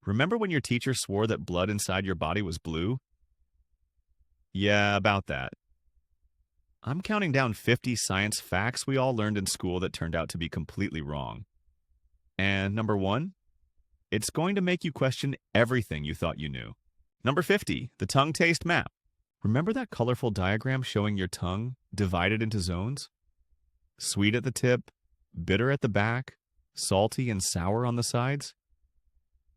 Remember when your teacher swore that blood inside your body was blue? Yeah, about that. I'm counting down 50 science facts we all learned in school that turned out to be completely wrong. And number 1, it's going to make you question everything you thought you knew. Number 50, the tongue taste map. Remember that colorful diagram showing your tongue divided into zones? Sweet at the tip, bitter at the back, salty and sour on the sides?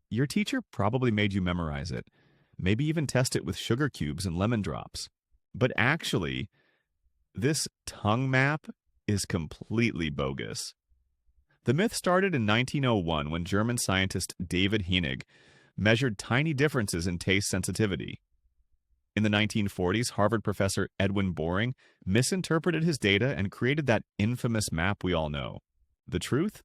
Your teacher probably made you memorize it, maybe even test it with sugar cubes and lemon drops. But actually, this tongue map is completely bogus. The myth started in 1901 when German scientist David Hennig measured tiny differences in taste sensitivity. In the 1940s, Harvard professor Edwin Boring misinterpreted his data and created that infamous map we all know. The truth?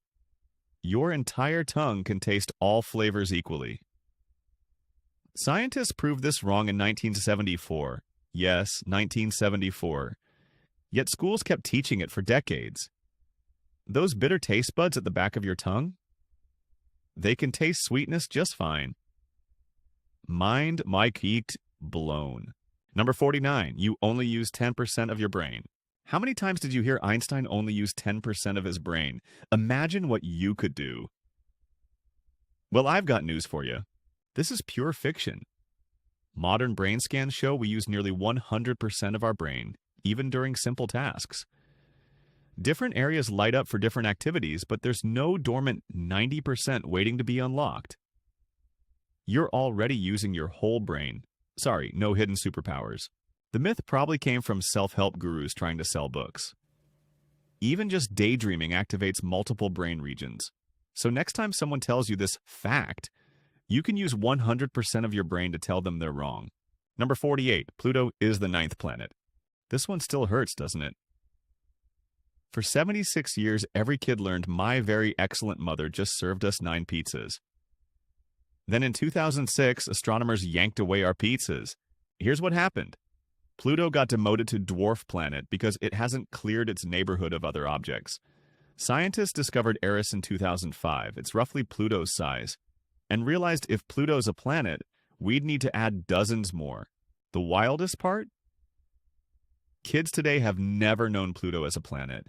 Your entire tongue can taste all flavors equally. Scientists proved this wrong in 1974. Yes, 1974. Yet schools kept teaching it for decades. Those bitter taste buds at the back of your tongue? They can taste sweetness just fine. Mind my geeked blown. Number 49, you only use 10% of your brain. How many times did you hear Einstein only use 10% of his brain? Imagine what you could do. Well, I've got news for you. This is pure fiction. Modern brain scans show we use nearly 100% of our brain, even during simple tasks. Different areas light up for different activities, but there's no dormant 90% waiting to be unlocked. You're already using your whole brain. Sorry, no hidden superpowers. The myth probably came from self-help gurus trying to sell books. Even just daydreaming activates multiple brain regions. So next time someone tells you this fact, you can use 100% of your brain to tell them they're wrong. Number 48, Pluto is the 9th planet. This one still hurts, doesn't it? For 76 years, every kid learned my very excellent mother just served us 9 pizzas. Then in 2006, astronomers yanked away our pizzas. Here's what happened. Pluto got demoted to dwarf planet because it hasn't cleared its neighborhood of other objects. Scientists discovered Eris in 2005, it's roughly Pluto's size, and realized if Pluto's a planet, we'd need to add dozens more. The wildest part? Kids today have never known Pluto as a planet.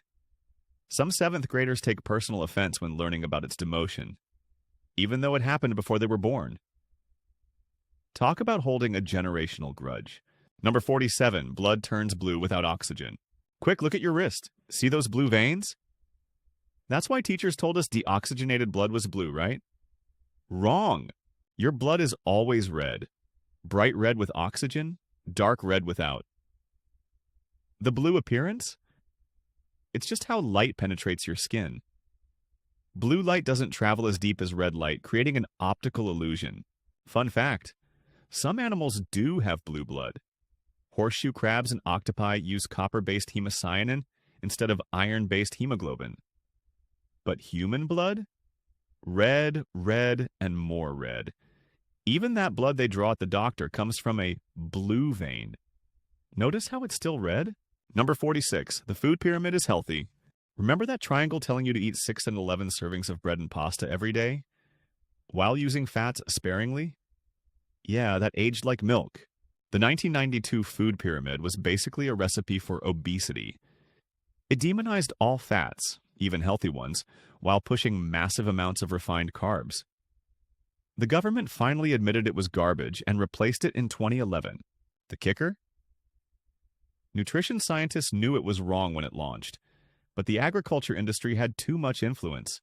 Some 7th graders take personal offense when learning about its demotion, even though it happened before they were born. Talk about holding a generational grudge. Number 47, blood turns blue without oxygen. Quick, look at your wrist. See those blue veins? That's why teachers told us deoxygenated blood was blue, right? Wrong. Your blood is always red. Bright red with oxygen, dark red without. The blue appearance? It's just how light penetrates your skin. Blue light doesn't travel as deep as red light, creating an optical illusion. Fun fact, some animals do have blue blood. Horseshoe crabs and octopi use copper-based hemocyanin instead of iron-based hemoglobin. But human blood? Red, red, and more red. Even that blood they draw at the doctor comes from a blue vein. Notice how it's still red? Number 46, the food pyramid is healthy. Remember that triangle telling you to eat 6 and 11 servings of bread and pasta every day? While using fats sparingly? Yeah, that aged like milk. The 1992 food pyramid was basically a recipe for obesity. It demonized all fats, even healthy ones, while pushing massive amounts of refined carbs. The government finally admitted it was garbage and replaced it in 2011. The kicker? Nutrition scientists knew it was wrong when it launched, but the agriculture industry had too much influence.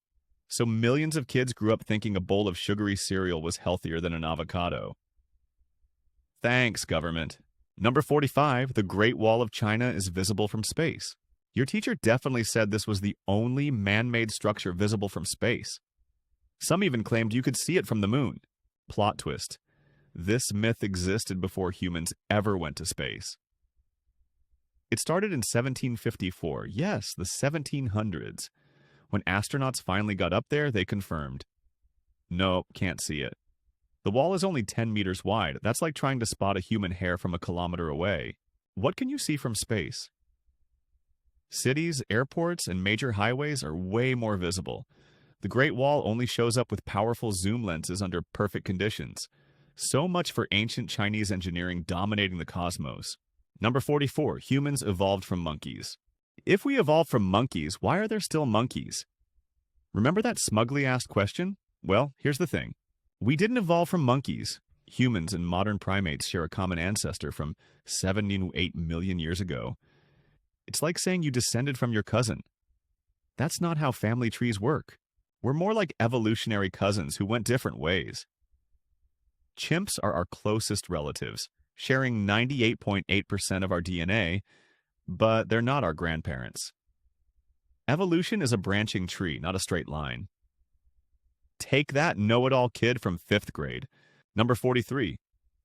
So millions of kids grew up thinking a bowl of sugary cereal was healthier than an avocado. Thanks, government. Number 45, the Great Wall of China is visible from space. Your teacher definitely said this was the only man-made structure visible from space. Some even claimed you could see it from the moon. Plot twist. This myth existed before humans ever went to space. It started in 1754, yes, the 1700s. When astronauts finally got up there, they confirmed. Nope, can't see it. The wall is only 10 meters wide. That's like trying to spot a human hair from a kilometer away. What can you see from space? Cities, airports, and major highways are way more visible. The Great Wall only shows up with powerful zoom lenses under perfect conditions. So much for ancient Chinese engineering dominating the cosmos. Number 44, humans evolved from monkeys. If we evolved from monkeys, why are there still monkeys? Remember that smugly asked question? Well, here's the thing. We didn't evolve from monkeys. Humans and modern primates share a common ancestor from 7 to 8 million years ago. It's like saying you descended from your cousin. That's not how family trees work. We're more like evolutionary cousins who went different ways. Chimps are our closest relatives, sharing 98.8% of our DNA, but they're not our grandparents. Evolution is a branching tree, not a straight line. Take that, know-it-all kid from 5th grade. Number 43.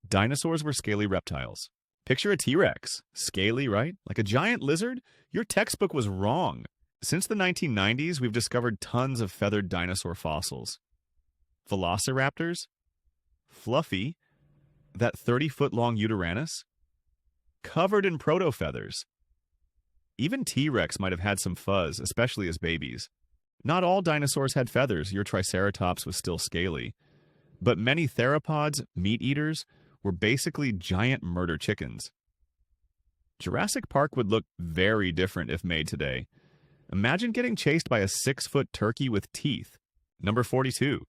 Dinosaurs were scaly reptiles. Picture a T-Rex. Scaly, right? Like a giant lizard? Your textbook was wrong. Since the 1990s, we've discovered tons of feathered dinosaur fossils. Velociraptors? Fluffy? That 30-foot-long Uteranus? Covered in proto-feathers. Even T-Rex might have had some fuzz, especially as babies. Not all dinosaurs had feathers. Your Triceratops was still scaly. But many theropods, meat-eaters, were basically giant murder chickens. Jurassic Park would look very different if made today. Imagine getting chased by a 6-foot turkey with teeth. Number 42.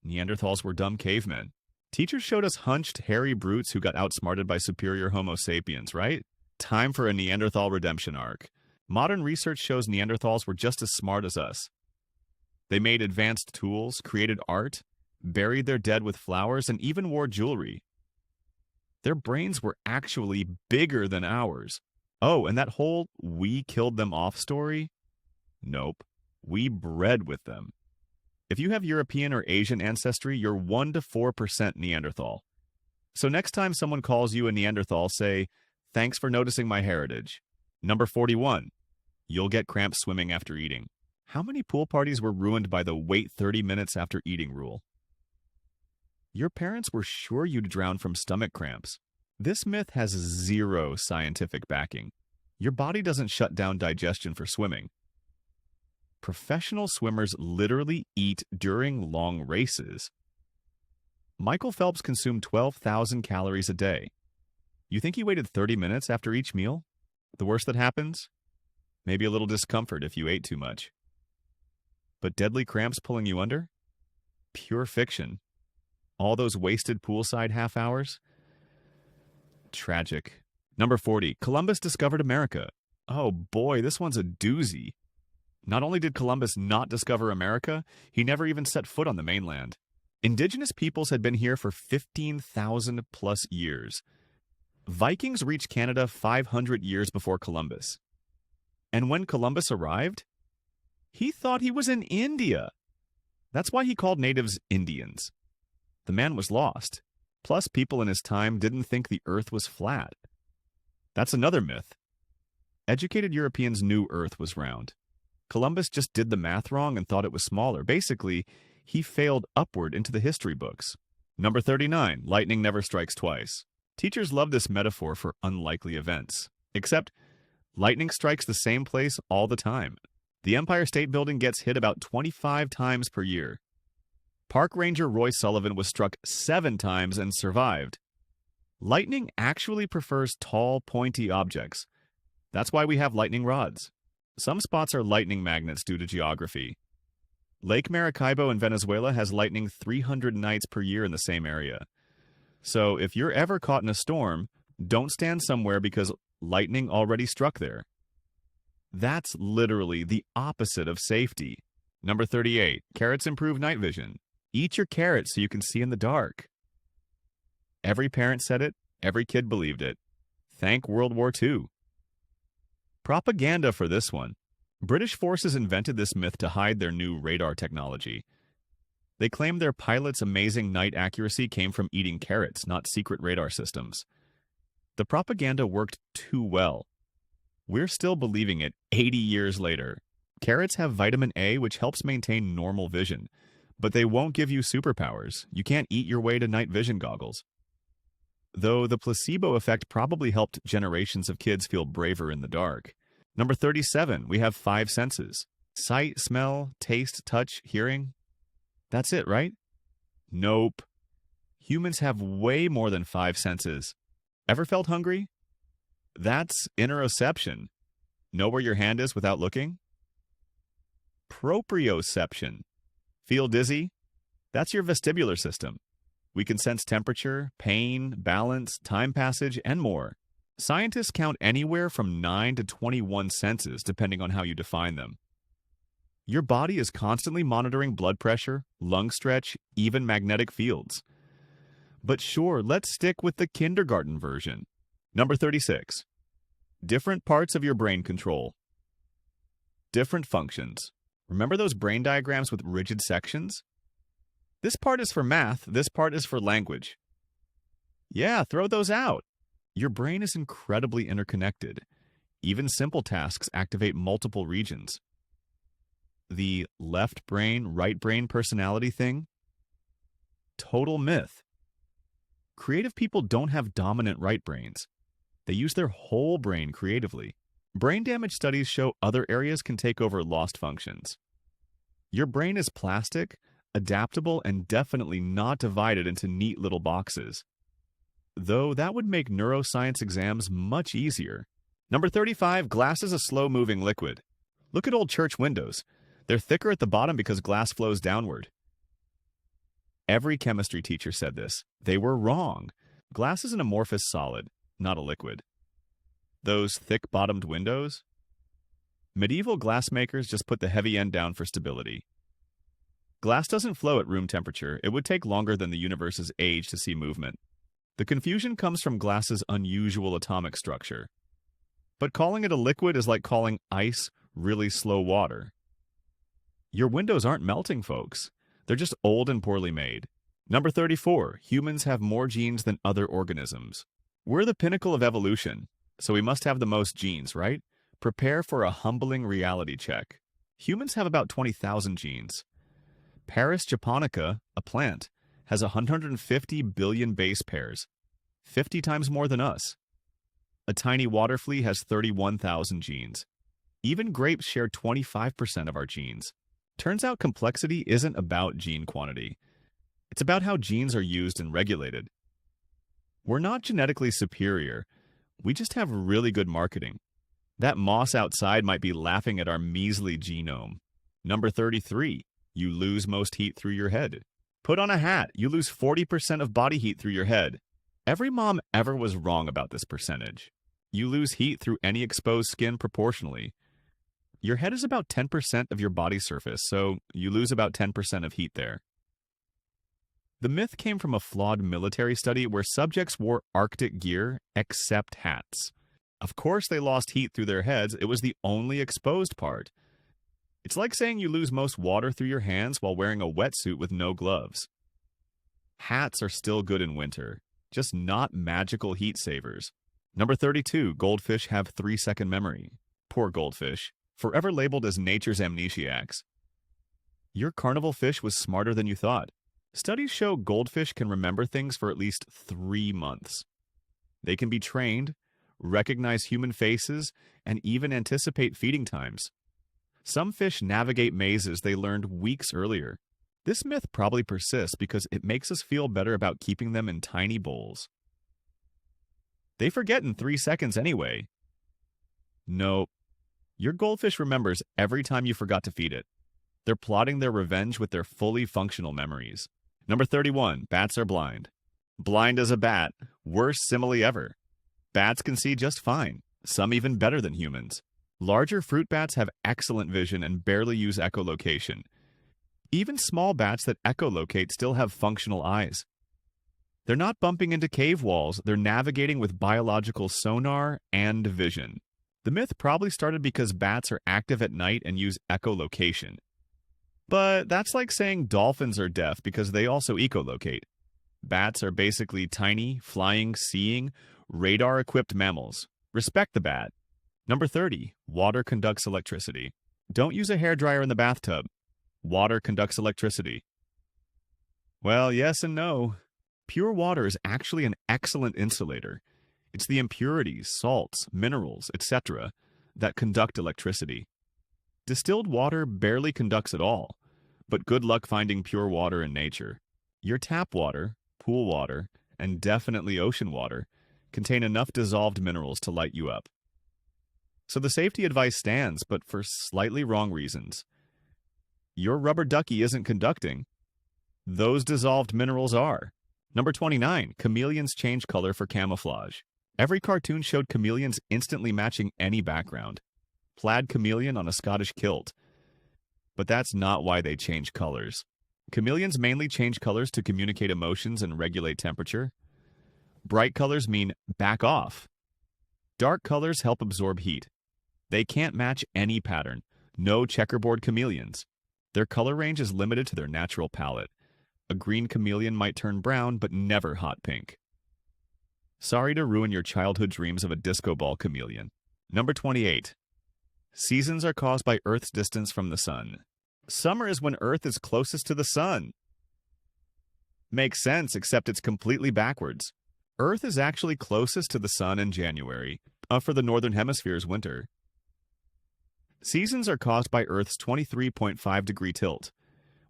Neanderthals were dumb cavemen. Teachers showed us hunched, hairy brutes who got outsmarted by superior Homo sapiens, right? Time for a Neanderthal redemption arc. Modern research shows Neanderthals were just as smart as us. They made advanced tools, created art, buried their dead with flowers, and even wore jewelry. Their brains were actually bigger than ours. Oh, and that whole "we killed them off" story? Nope. We bred with them. If you have European or Asian ancestry, you're 1 to 4% Neanderthal. So next time someone calls you a Neanderthal, say, "Thanks for noticing my heritage." Number 41. You'll get cramps swimming after eating. How many pool parties were ruined by the wait 30 minutes after eating rule? Your parents were sure you'd drown from stomach cramps. This myth has zero scientific backing. Your body doesn't shut down digestion for swimming. Professional swimmers literally eat during long races. Michael Phelps consumed 12,000 calories a day. You think he waited 30 minutes after each meal? The worst that happens? Maybe a little discomfort if you ate too much. But deadly cramps pulling you under? Pure fiction. All those wasted poolside half hours? Tragic. Number 40. Columbus discovered America. Oh boy, this one's a doozy. Not only did Columbus not discover America, he never even set foot on the mainland. Indigenous peoples had been here for 15,000 plus years. Vikings reached Canada 500 years before Columbus. And when Columbus arrived, he thought he was in India. That's why he called natives Indians. The man was lost. Plus, people in his time didn't think the earth was flat. That's another myth. Educated Europeans knew Earth was round. Columbus just did the math wrong and thought it was smaller. Basically, he failed upward into the history books. Number 39. Lightning never strikes twice. Teachers love this metaphor for unlikely events. Except, lightning strikes the same place all the time. The Empire State Building gets hit about 25 times per year. Park Ranger Roy Sullivan was struck 7 times and survived. Lightning actually prefers tall, pointy objects. That's why we have lightning rods. Some spots are lightning magnets due to geography. Lake Maracaibo in Venezuela has lightning 300 nights per year in the same area. So if you're ever caught in a storm, don't stand somewhere because lightning already struck there. That's literally the opposite of safety. Number 38. Carrots improve night vision. Eat your carrots so you can see in the dark. Every parent said it. Every kid believed it. Thank World War II. Propaganda for this one. British forces invented this myth to hide their new radar technology. They claimed their pilots' amazing night accuracy came from eating carrots, not secret radar systems. The propaganda worked too well. We're still believing it 80 years later. Carrots have vitamin A, which helps maintain normal vision, but they won't give you superpowers. You can't eat your way to night vision goggles. Though the placebo effect probably helped generations of kids feel braver in the dark. Number 37, we have 5 senses. Sight, smell, taste, touch, hearing. That's it, right? Nope. Humans have way more than 5 senses. Ever felt hungry? That's interoception. Know where your hand is without looking? Proprioception. Feel dizzy? That's your vestibular system. We can sense temperature, pain, balance, time passage, and more. Scientists count anywhere from 9 to 21 senses depending on how you define them. Your body is constantly monitoring blood pressure, lung stretch, even magnetic fields. But sure, let's stick with the kindergarten version. Number 36. Different parts of your brain control. Different functions. Remember those brain diagrams with rigid sections? This part is for math, this part is for language. Yeah, throw those out. Your brain is incredibly interconnected. Even simple tasks activate multiple regions. The left brain, right brain personality thing? Total myth. Creative people don't have dominant right brains. They use their whole brain creatively. Brain damage studies show other areas can take over lost functions. Your brain is plastic, adaptable, and definitely not divided into neat little boxes. Though that would make neuroscience exams much easier. Number 35, glass is a slow-moving liquid. Look at old church windows. They're thicker at the bottom because glass flows downward. Every chemistry teacher said this. They were wrong. Glass is an amorphous solid, not a liquid. Those thick-bottomed windows? Medieval glassmakers just put the heavy end down for stability. Glass doesn't flow at room temperature. It would take longer than the universe's age to see movement. The confusion comes from glass's unusual atomic structure. But calling it a liquid is like calling ice really slow water. Your windows aren't melting, folks. They're just old and poorly made. Number 34, humans have more genes than other organisms. We're the pinnacle of evolution, so we must have the most genes, right? Prepare for a humbling reality check. Humans have about 20,000 genes. Paris japonica, a plant, has 150 billion base pairs, 50 times more than us. A tiny water flea has 31,000 genes. Even grapes share 25% of our genes. Turns out complexity isn't about gene quantity. It's about how genes are used and regulated. We're not genetically superior. We just have really good marketing. That moss outside might be laughing at our measly genome. Number 33. You lose most heat through your head. Put on a hat. You lose 40% of body heat through your head. Every mom ever was wrong about this percentage. You lose heat through any exposed skin proportionally. Your head is about 10% of your body surface, so you lose about 10% of heat there. The myth came from a flawed military study where subjects wore Arctic gear except hats. Of course they lost heat through their heads. It was the only exposed part. It's like saying you lose most water through your hands while wearing a wetsuit with no gloves. Hats are still good in winter, just not magical heat savers. Number 32, goldfish have 3-second memory. Poor goldfish, forever labeled as nature's amnesiacs. Your carnival fish was smarter than you thought. Studies show goldfish can remember things for at least 3 months. They can be trained, recognize human faces, and even anticipate feeding times. Some fish navigate mazes they learned weeks earlier. This myth probably persists because it makes us feel better about keeping them in tiny bowls. They forget in 3 seconds anyway. Nope. Your goldfish remembers every time you forgot to feed it. They're plotting their revenge with their fully functional memories. Number 31, bats are blind. Blind as a bat. Worst simile ever. Bats can see just fine, some even better than humans. Larger fruit bats have excellent vision and barely use echolocation. Even small bats that echolocate still have functional eyes. They're not bumping into cave walls, they're navigating with biological sonar and vision. The myth probably started because bats are active at night and use echolocation. But that's like saying dolphins are deaf because they also echolocate. Bats are basically tiny, flying, seeing, radar-equipped mammals. Respect the bat. Number 30, water conducts electricity. Don't use a hairdryer in the bathtub. Water conducts electricity. Well, yes and no. Pure water is actually an excellent insulator. It's the impurities, salts, minerals, etc. that conduct electricity. Distilled water barely conducts at all, but good luck finding pure water in nature. Your tap water, pool water, and definitely ocean water contain enough dissolved minerals to light you up. So the safety advice stands, but for slightly wrong reasons. Your rubber ducky isn't conducting. Those dissolved minerals are. Number 29, chameleons change color for camouflage. Every cartoon showed chameleons instantly matching any background. Plaid chameleon on a Scottish kilt. But that's not why they change colors. Chameleons mainly change colors to communicate emotions and regulate temperature. Bright colors mean back off. Dark colors help absorb heat. They can't match any pattern. No checkerboard chameleons. Their color range is limited to their natural palette. A green chameleon might turn brown, but never hot pink. Sorry to ruin your childhood dreams of a disco ball chameleon. Number 28. Seasons are caused by Earth's distance from the sun. Summer is when Earth is closest to the sun. Makes sense, except it's completely backwards. Earth is actually closest to the sun in January, for the Northern Hemisphere's winter. Seasons are caused by Earth's 23.5-degree tilt.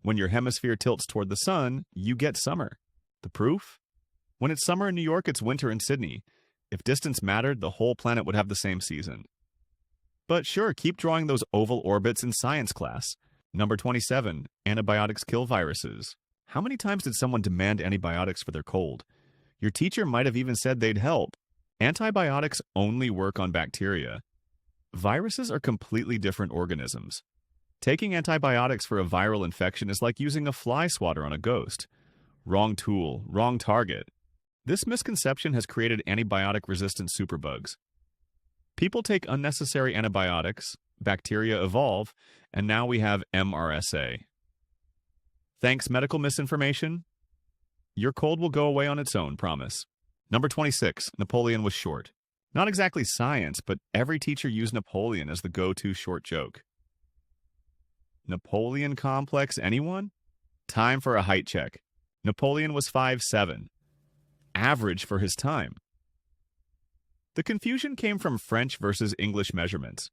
When your hemisphere tilts toward the sun, you get summer. The proof? When it's summer in New York, it's winter in Sydney. If distance mattered, the whole planet would have the same season. But sure, keep drawing those oval orbits in science class. Number 27, antibiotics kill viruses. How many times did someone demand antibiotics for their cold? Your teacher might have even said they'd help. Antibiotics only work on bacteria. Viruses are completely different organisms. Taking antibiotics for a viral infection is like using a fly swatter on a ghost. Wrong tool, wrong target. This misconception has created antibiotic-resistant superbugs. People take unnecessary antibiotics, bacteria evolve, and now we have MRSA. Thanks, medical misinformation. Your cold will go away on its own, promise. Number 26, Napoleon was short. Not exactly science, but every teacher used Napoleon as the go-to short joke. Napoleon complex, anyone? Time for a height check. Napoleon was 5'7", average for his time. The confusion came from French versus English measurements.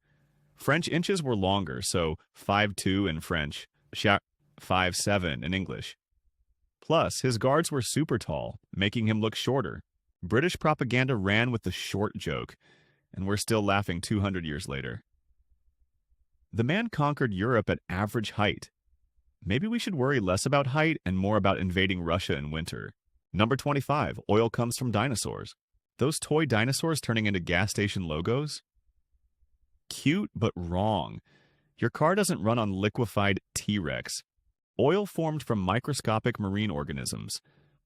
French inches were longer, so 5'2" in French, 5'7" in English. Plus, his guards were super tall, making him look shorter. British propaganda ran with the short joke, and we're still laughing 200 years later. The man conquered Europe at average height. Maybe we should worry less about height and more about invading Russia in winter. Number 25, oil comes from dinosaurs. Those toy dinosaurs turning into gas station logos? Cute, but wrong. Your car doesn't run on liquefied T-Rex. Oil formed from microscopic marine organisms,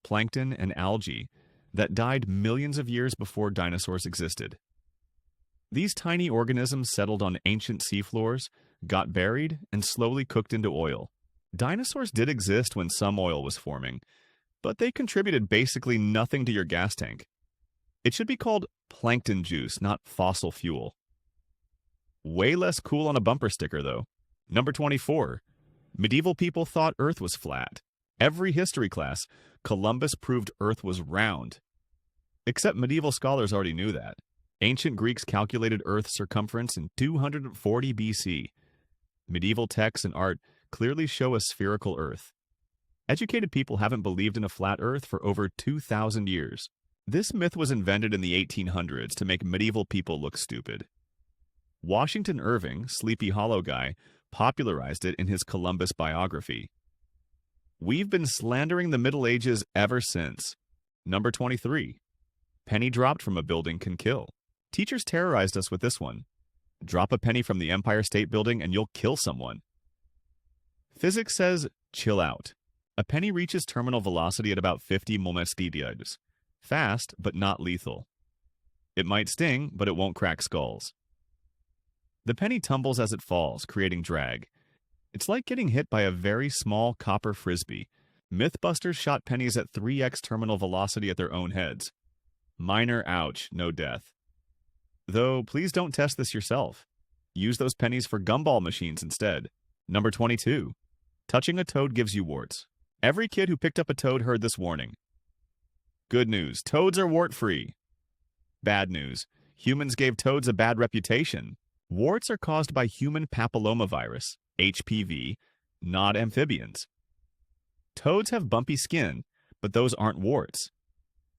plankton and algae, that died millions of years before dinosaurs existed. These tiny organisms settled on ancient seafloors, got buried, and slowly cooked into oil. Dinosaurs did exist when some oil was forming, but they contributed basically nothing to your gas tank. It should be called plankton juice, not fossil fuel. Way less cool on a bumper sticker, though. Number 24. Medieval people thought Earth was flat. Every history class, Columbus proved Earth was round. Except medieval scholars already knew that. Ancient Greeks calculated Earth's circumference in 240 BC. Medieval texts and art clearly show a spherical Earth. Educated people haven't believed in a flat Earth for over 2,000 years. This myth was invented in the 1800s to make medieval people look stupid. Washington Irving, Sleepy Hollow guy, popularized it in his Columbus biography. We've been slandering the Middle Ages ever since. Number 23. Penny dropped from a building can kill. Teachers terrorized us with this one. Drop a penny from the Empire State Building and you'll kill someone. Physics says, chill out. A penny reaches terminal velocity at about 50 mph. Fast, but not lethal. It might sting, but it won't crack skulls. The penny tumbles as it falls, creating drag. It's like getting hit by a very small copper frisbee. Mythbusters shot pennies at 3x terminal velocity at their own heads. Minor ouch, no death. Though, please don't test this yourself. Use those pennies for gumball machines instead. Number 22. Touching a toad gives you warts. Every kid who picked up a toad heard this warning. Good news, toads are wart-free. Bad news, humans gave toads a bad reputation. Warts are caused by human papillomavirus, HPV, not amphibians. Toads have bumpy skin, but those aren't warts.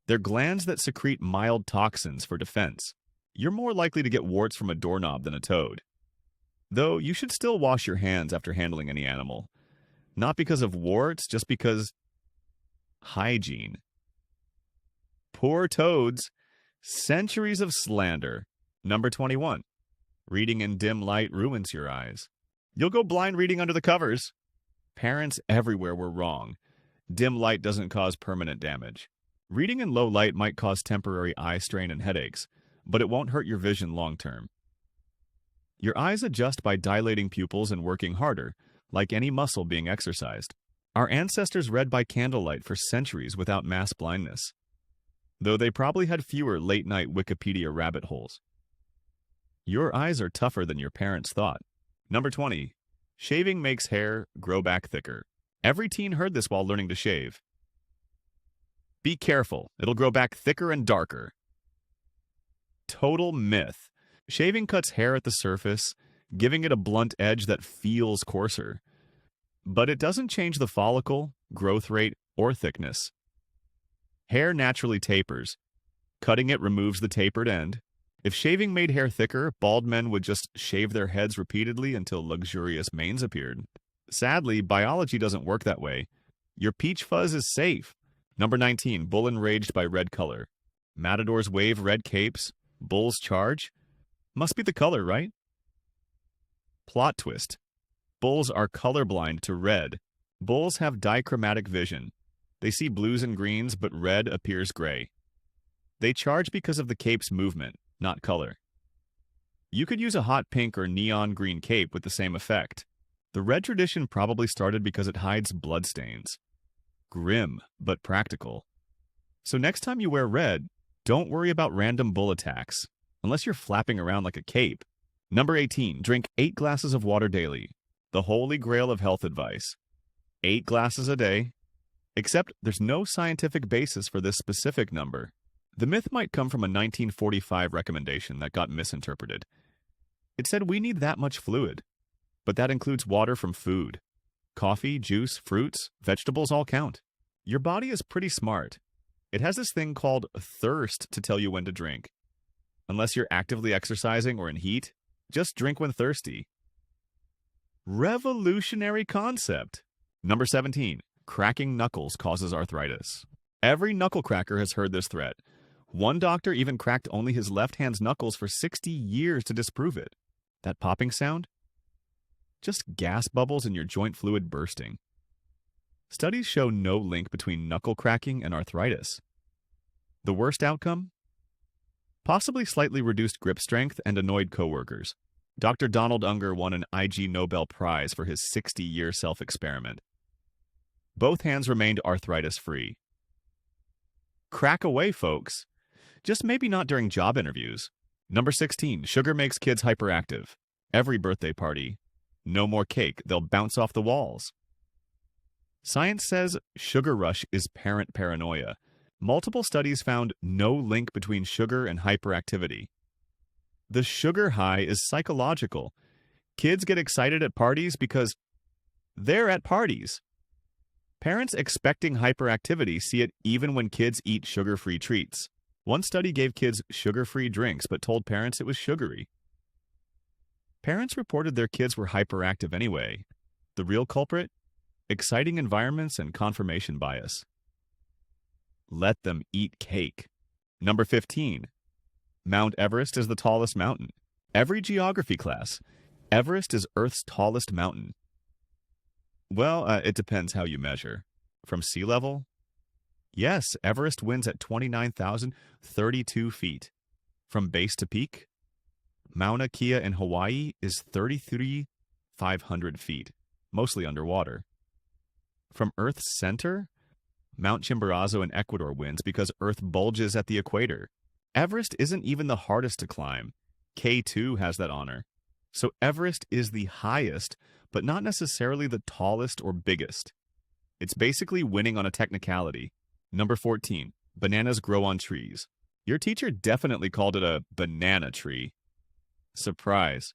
They're glands that secrete mild toxins for defense. You're more likely to get warts from a doorknob than a toad. Though you should still wash your hands after handling any animal. Not because of warts, just because hygiene. Poor toads. Centuries of slander. Number 21. Reading in dim light ruins your eyes. You'll go blind reading under the covers. Parents everywhere were wrong. Dim light doesn't cause permanent damage. Reading in low light might cause temporary eye strain and headaches, but it won't hurt your vision long term. Your eyes adjust by dilating pupils and working harder, like any muscle being exercised. Our ancestors read by candlelight for centuries without mass blindness, though they probably had fewer late-night Wikipedia rabbit holes. Your eyes are tougher than your parents thought. Number 20. Shaving makes hair grow back thicker. Every teen heard this while learning to shave. Be careful, it'll grow back thicker and darker. Total myth. Shaving cuts hair at the surface, giving it a blunt edge that feels coarser. But it doesn't change the follicle, growth rate, or thickness. Hair naturally tapers. Cutting it removes the tapered end. If shaving made hair thicker, bald men would just shave their heads repeatedly until luxurious manes appeared. Sadly, biology doesn't work that way. Your peach fuzz is safe. Number 19. Bull enraged by red color. Matadors wave red capes. Bulls charge. Must be the color, right? Plot twist. Bulls are colorblind to red. Bulls have dichromatic vision. They see blues and greens, but red appears gray. They charge because of the cape's movement, not color. You could use a hot pink or neon green cape with the same effect. The red tradition probably started because it hides bloodstains. Grim, but practical. So next time you wear red, don't worry about random bull attacks, unless you're flapping around like a cape. Number 18. Drink 8 glasses of water daily. The holy grail of health advice. 8 glasses a day. Except there's no scientific basis for this specific number. The myth might come from a 1945 recommendation that got misinterpreted. It said we need that much fluid, but that includes water from food. Coffee, juice, fruits, vegetables all count. Your body is pretty smart. It has this thing called thirst to tell you when to drink. Unless you're actively exercising or in heat, just drink when thirsty. Revolutionary concept. Number 17. Cracking knuckles causes arthritis. Every knuckle cracker has heard this threat. One doctor even cracked only his left hand's knuckles for 60 years to disprove it. That popping sound? Just gas bubbles in your joint fluid bursting. Studies show no link between knuckle cracking and arthritis. The worst outcome? Possibly slightly reduced grip strength and annoyed coworkers. Dr. Donald Unger won an IG Nobel Prize for his 60-year self-experiment. Both hands remained arthritis-free. Crack away, folks. Just maybe not during job interviews. Number 16. Sugar makes kids hyperactive. Every birthday party. No more cake. They'll bounce off the walls. Science says sugar rush is parent paranoia. Multiple studies found no link between sugar and hyperactivity. The sugar high is psychological. Kids get excited at parties because they're at parties. Parents expecting hyperactivity see it even when kids eat sugar-free treats. One study gave kids sugar-free drinks but told parents it was sugary. Parents reported their kids were hyperactive anyway. The real culprit? Exciting environments and confirmation bias. Let them eat cake. Number 15. Mount Everest is the tallest mountain. Every geography class, Everest is Earth's tallest mountain. Well, it depends how you measure. From sea level? Yes, Everest wins at 29,032 feet. From base to peak? Mauna Kea in Hawaii is 33,500 feet, mostly underwater. From Earth's center? Mount Chimborazo in Ecuador wins because Earth bulges at the equator. Everest isn't even the hardest to climb. K2 has that honor. So Everest is the highest, but not necessarily the tallest or biggest. It's basically winning on a technicality. Number 14. Bananas grow on trees. Your teacher definitely called it a banana tree. Surprise.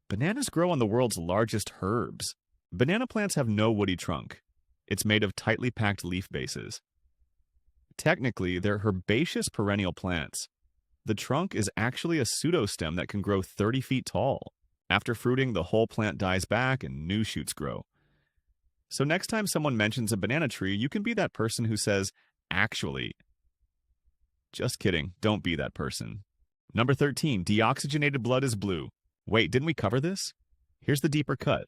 Bananas grow on the world's largest herbs. Banana plants have no woody trunk. It's made of tightly packed leaf bases. Technically, they're herbaceous perennial plants. The trunk is actually a pseudostem that can grow 30 feet tall. After fruiting, the whole plant dies back and new shoots grow. So next time someone mentions a banana tree, you can be that person who says, actually. Just kidding, don't be that person. Number 13, deoxygenated blood is blue. Wait, didn't we cover this? Here's the deeper cut.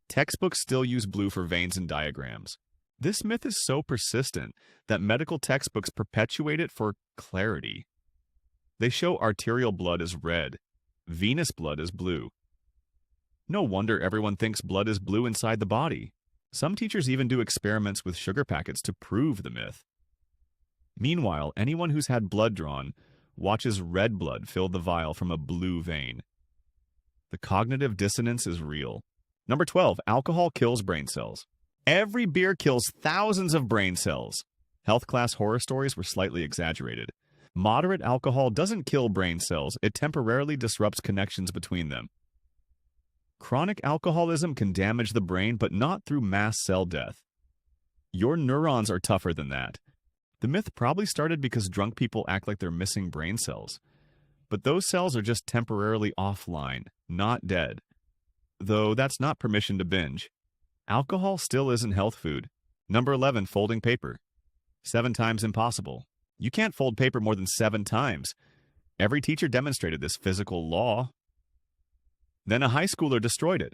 Textbooks still use blue for veins and diagrams. This myth is so persistent that medical textbooks perpetuate it for clarity. They show arterial blood as red, venous blood as blue. No wonder everyone thinks blood is blue inside the body. Some teachers even do experiments with sugar packets to prove the myth. Meanwhile, anyone who's had blood drawn watches red blood fill the vial from a blue vein. The cognitive dissonance is real. Number 12, alcohol kills brain cells. Every beer kills thousands of brain cells. Health class horror stories were slightly exaggerated. Moderate alcohol doesn't kill brain cells, it temporarily disrupts connections between them. Chronic alcoholism can damage the brain, but not through mass cell death. Your neurons are tougher than that. The myth probably started because drunk people act like they're missing brain cells. But those cells are just temporarily offline, not dead. Though that's not permission to binge. Alcohol still isn't health food. Number 11, folding paper. 7 times impossible. You can't fold paper more than 7 times. Every teacher demonstrated this physical law. Then a high schooler destroyed it.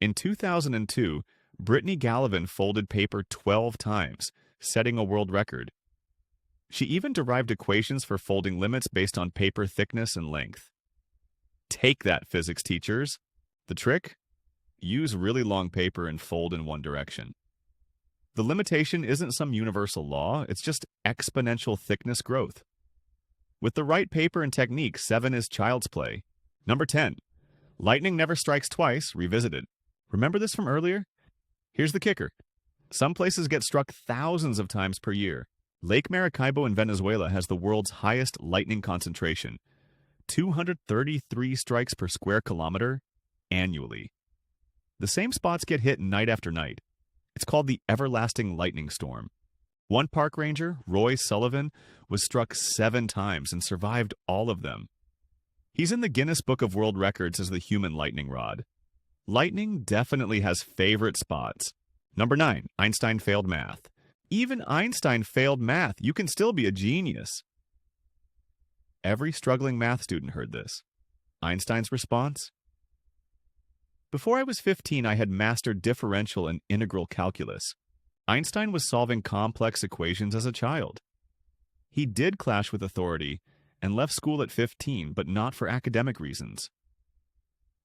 In 2002, Brittany Gallivan folded paper 12 times, setting a world record. She even derived equations for folding limits based on paper thickness and length. Take that, physics teachers. The trick? Use really long paper and fold in one direction. The limitation isn't some universal law, it's just exponential thickness growth. With the right paper and technique, 7 is child's play. Number 10. Lightning never strikes twice, revisited. Remember this from earlier? Here's the kicker. Some places get struck thousands of times per year. Lake Maracaibo in Venezuela has the world's highest lightning concentration. 233 strikes per square kilometer annually. The same spots get hit night after night. It's called the everlasting lightning storm. One park ranger, Roy Sullivan, was struck 7 times and survived all of them. He's in the Guinness Book of World Records as the human lightning rod. Lightning definitely has favorite spots. Number 9, Einstein failed math. Even Einstein failed math. You can still be a genius. Every struggling math student heard this. Einstein's response? Before I was 15, I had mastered differential and integral calculus. Einstein was solving complex equations as a child. He did clash with authority and left school at 15, but not for academic reasons.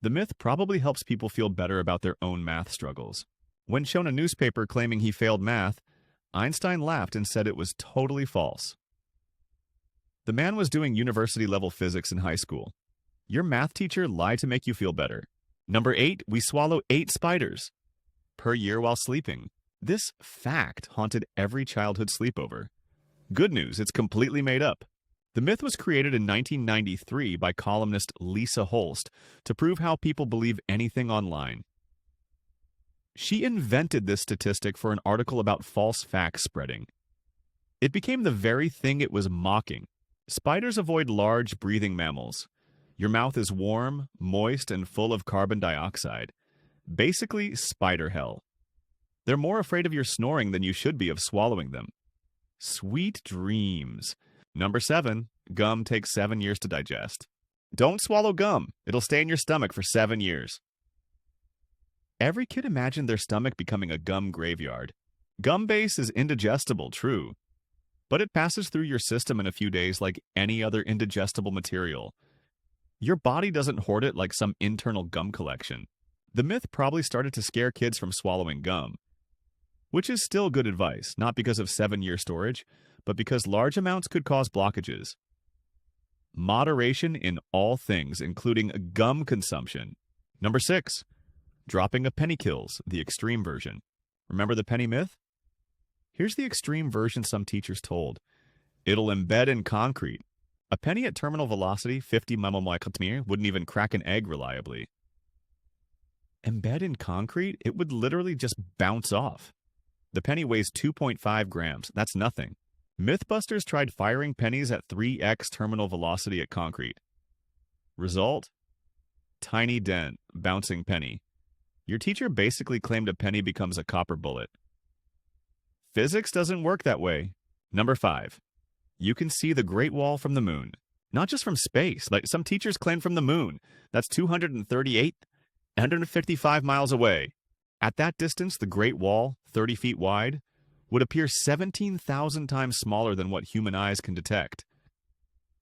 The myth probably helps people feel better about their own math struggles. When shown a newspaper claiming he failed math, Einstein laughed and said it was totally false. The man was doing university-level physics in high school. Your math teacher lied to make you feel better. Number 8, we swallow 8 spiders per year while sleeping. This fact haunted every childhood sleepover. Good news, it's completely made up. The myth was created in 1993 by columnist Lisa Holst to prove how people believe anything online. She invented this statistic for an article about false facts spreading. It became the very thing it was mocking. Spiders avoid large, breathing mammals. Your mouth is warm, moist, and full of carbon dioxide. Basically, spider hell. They're more afraid of your snoring than you should be of swallowing them. Sweet dreams. Number 7, gum takes 7 years to digest. Don't swallow gum. It'll stay in your stomach for 7 years. Every kid imagined their stomach becoming a gum graveyard. Gum base is indigestible, true. But it passes through your system in a few days like any other indigestible material. Your body doesn't hoard it like some internal gum collection. The myth probably started to scare kids from swallowing gum. Which is still good advice, not because of 7-year storage, but because large amounts could cause blockages. Moderation in all things, including gum consumption. Number 6, dropping a penny kills, the extreme version. Remember the penny myth? Here's the extreme version some teachers told. It'll embed in concrete. A penny at terminal velocity, 50 mmol/m, wouldn't even crack an egg reliably. Embed in concrete, it would literally just bounce off. The penny weighs 2.5 grams. That's nothing. Mythbusters tried firing pennies at 3x terminal velocity at concrete. Result? Tiny dent, bouncing penny. Your teacher basically claimed a penny becomes a copper bullet. Physics doesn't work that way. Number 5. You can see the Great Wall from the moon. Not just from space, like some teachers claim from the moon. That's 155 miles away. At that distance, the Great Wall, 30 feet wide, would appear 17,000 times smaller than what human eyes can detect.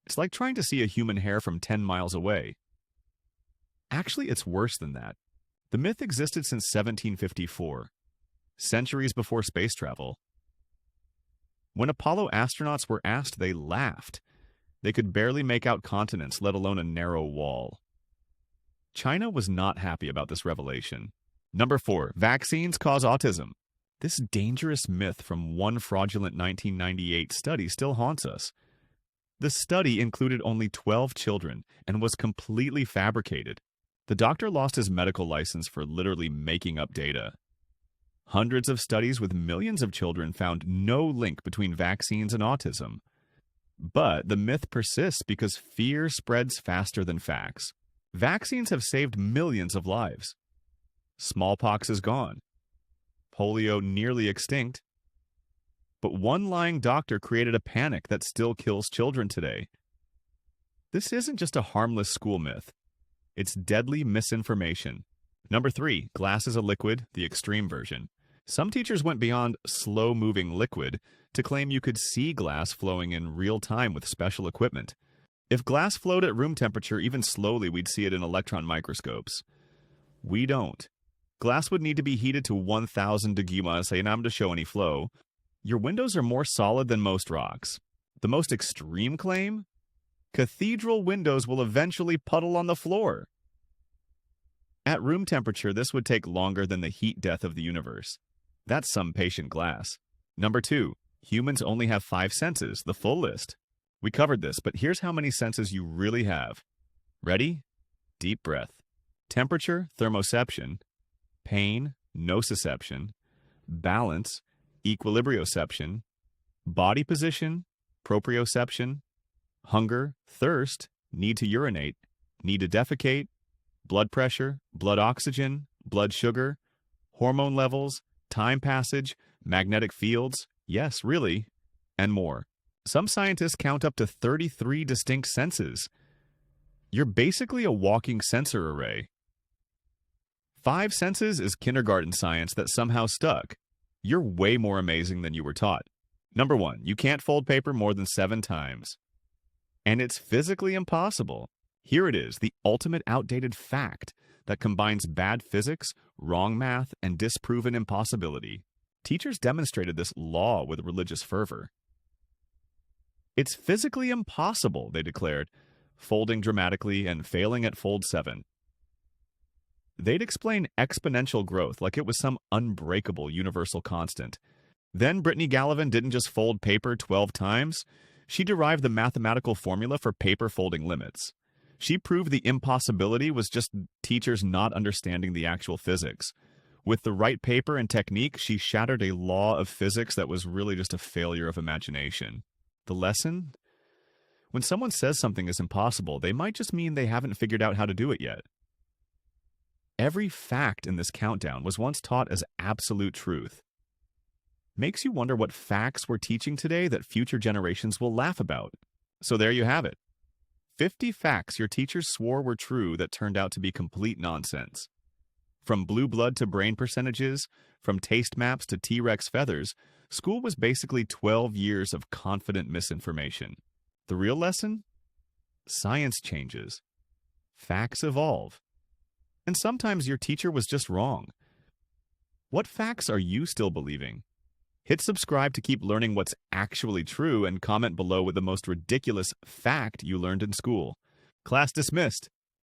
It's like trying to see a human hair from 10 miles away. Actually, it's worse than that. The myth existed since 1754, centuries before space travel. When Apollo astronauts were asked, they laughed. They could barely make out continents, let alone a narrow wall. China was not happy about this revelation. Number 4. Vaccines cause autism. This dangerous myth from one fraudulent 1998 study still haunts us. The study included only 12 children and was completely fabricated. The doctor lost his medical license for literally making up data. Hundreds of studies with millions of children found no link between vaccines and autism. But the myth persists because fear spreads faster than facts. Vaccines have saved millions of lives. Smallpox is gone. Polio nearly extinct. But one lying doctor created a panic that still kills children today. This isn't just a harmless school myth. It's deadly misinformation. Number 3, glass is a liquid, the extreme version. Some teachers went beyond slow-moving liquid to claim you could see glass flowing in real time with special equipment. If glass flowed at room temperature even slowly, we'd see it in electron microscopes. We don't. Glass would need to be heated to 1,000 degrees to show any flow. Your windows are more solid than most rocks. The most extreme claim? Cathedral windows will eventually puddle on the floor. At room temperature, this would take longer than the heat death of the universe. That's some patient glass. Number 2, humans only have 5 senses, the full list. We covered this, but here's how many senses you really have. Ready? Deep breath. Temperature, thermoception. Pain, nociception. Balance, equilibrioception. Body position, proprioception. Hunger, thirst, need to urinate, need to defecate. Blood pressure, blood oxygen, blood sugar. Hormone levels, time passage, magnetic fields, yes, really, and more. Some scientists count up to 33 distinct senses. You're basically a walking sensor array. 5 senses is kindergarten science that somehow stuck. You're way more amazing than you were taught. Number 1, you can't fold paper more than 7 times. And it's physically impossible. Here it is, the ultimate outdated fact that combines bad physics, wrong math, and disproven impossibility. Teachers demonstrated this law with religious fervor. It's physically impossible, they declared, folding dramatically and failing at fold 7. They'd explain exponential growth like it was some unbreakable universal constant. Then Brittany Gallivan didn't just fold paper 12 times. She derived the mathematical formula for paper folding limits. She proved the impossibility was just teachers not understanding the actual physics. With the right paper and technique, she shattered a law of physics that was really just a failure of imagination. The lesson? When someone says something is impossible, they might just mean they haven't figured out how to do it yet. Every fact in this countdown was once taught as absolute truth. Makes you wonder what facts we're teaching today that future generations will laugh about. So there you have it. 50 facts your teachers swore were true that turned out to be complete nonsense. From blue blood to brain percentages, from taste maps to T-Rex feathers, school was basically 12 years of confident misinformation. The real lesson? Science changes. Facts evolve. And sometimes your teacher was just wrong. What facts are you still believing? Hit subscribe to keep learning what's actually true and comment below with the most ridiculous fact you learned in school. Class dismissed.